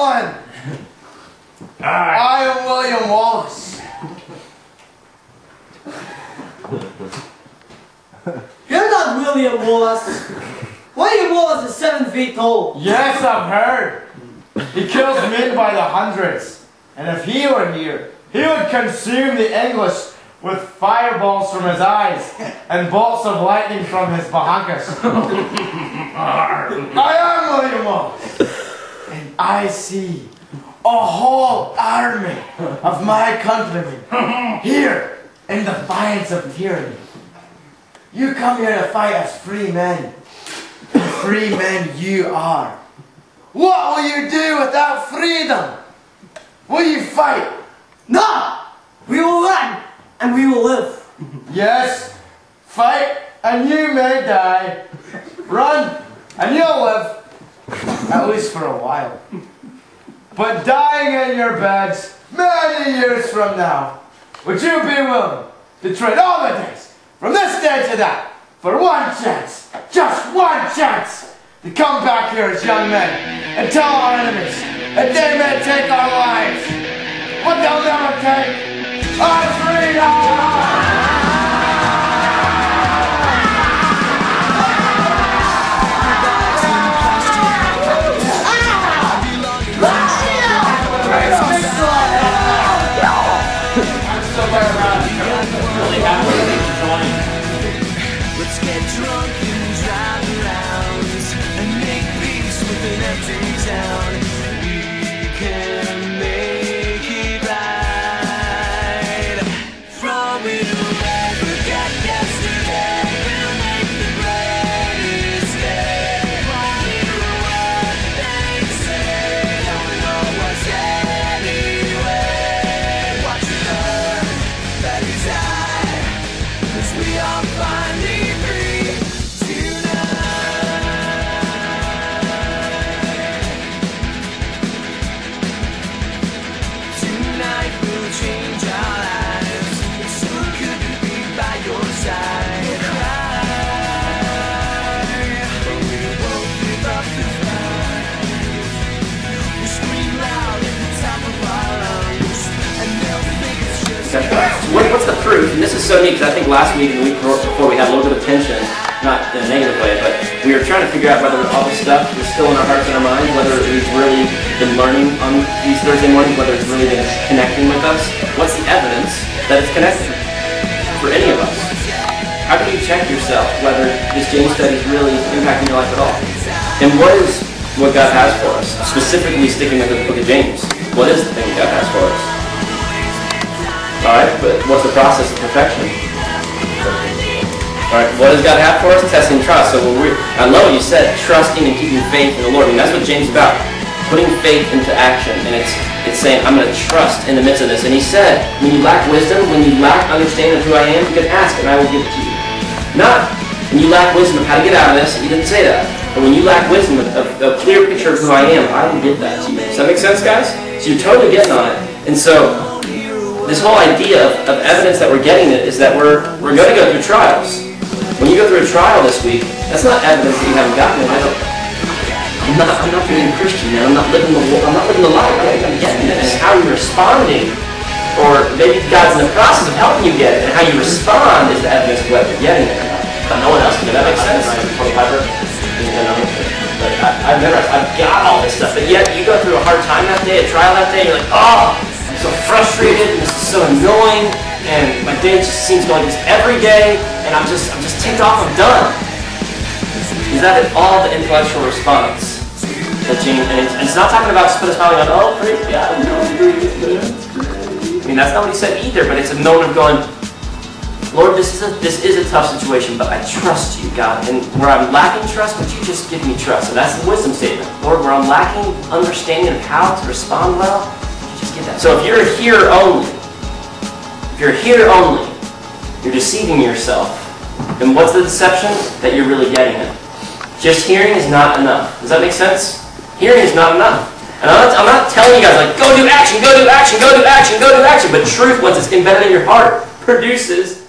gentlemen, I am William Wallace. You're not William Wallace. William Wallace is 7 feet tall. Yes, I've heard. He kills men by the hundreds. And if he were here, he would consume the English with fireballs from his eyes and bolts of lightning from his bahancas. I am William Wallace. And I see a whole army of my countrymen here in defiance of tyranny. You come here to fight as free men. Free men you are. What will you do without freedom? Will you fight? No! We will run and we will live. Yes, fight and you may die. Run and you'll live. At least for a while. But dying in your beds many years from now, would you be willing to trade all the days from this day to that for one chance, just one chance, to come back here as young men and tell our enemies that they may take our lives, but they'll never take our freedom! Let's get drunk and drive around and make peace with an empty town. We can make it right. Throw it away, forget yesterday. We'll make the greatest day. Call it what they say. Don't know what's anyway. Watch it burn, let it die. 'Cause we are finally free tonight. Tonight will change our lives. It's so good to be by your side. We'll cry, but we won't give up the fight. We'll scream loud at the top of our lungs, and they'll think it's just What's the proof? And this is so neat because I think last week and the week before we had a little bit of tension, not in a negative way, but we were trying to figure out whether all this stuff was still in our hearts and our minds, whether we've really been learning on these Thursday mornings, whether it's really been connecting with us. What's the evidence that it's connecting for any of us? How can you check yourself whether this James study is really impacting your life at all? And what is what God has for us? Specifically sticking with the book of James. What is the thing God has for us? Alright, but what's the process of perfection? Alright, what does God have for us? Testing trust. So I love what you said, trusting and keeping faith in the Lord. I mean, that's what James is about. Putting faith into action. And it's saying, I'm going to trust in the midst of this. And he said, when you lack wisdom, when you lack understanding of who I am, you can ask and I will give it to you. Not when you lack wisdom of how to get out of this, he didn't say that. But when you lack wisdom of a clear picture of who I am, I will give that to you. Does that make sense, guys? So you're totally getting on it. And so this whole idea of evidence that we're getting it is that we're going to go through trials. When you go through a trial this week, that's not evidence that you haven't gotten it. I'm not being a Christian, man. I'm not living the life. I'm getting it. And how you're responding, or maybe God's in the process of helping you get it, and how you respond is the evidence of whether you're getting it or not. But no one else can. That makes sense. I've got all this stuff, but yet you go through a hard time that day, a trial that day, and you're like, oh, I'm so frustrated, and this is so annoying, and my day just seems to go like this every day, and I'm just ticked off, I'm done. Is that all the intellectual response that James, and it's not talking about just put a smile on, oh, praise God, no, I mean, that's not what he said either, but it's a moment of going, Lord, this is a tough situation, but I trust you, God. And where I'm lacking trust, would you just give me trust? And that's the wisdom statement. Lord, where I'm lacking understanding of how to respond well, would you just give that? So if you're here only, you're deceiving yourself. And what's the deception? That you're really getting it. Just hearing is not enough. Does that make sense? Hearing is not enough. And I'm not telling you guys, like, go do action, go do action, go do action, go do action. But truth, once it's embedded in your heart, produces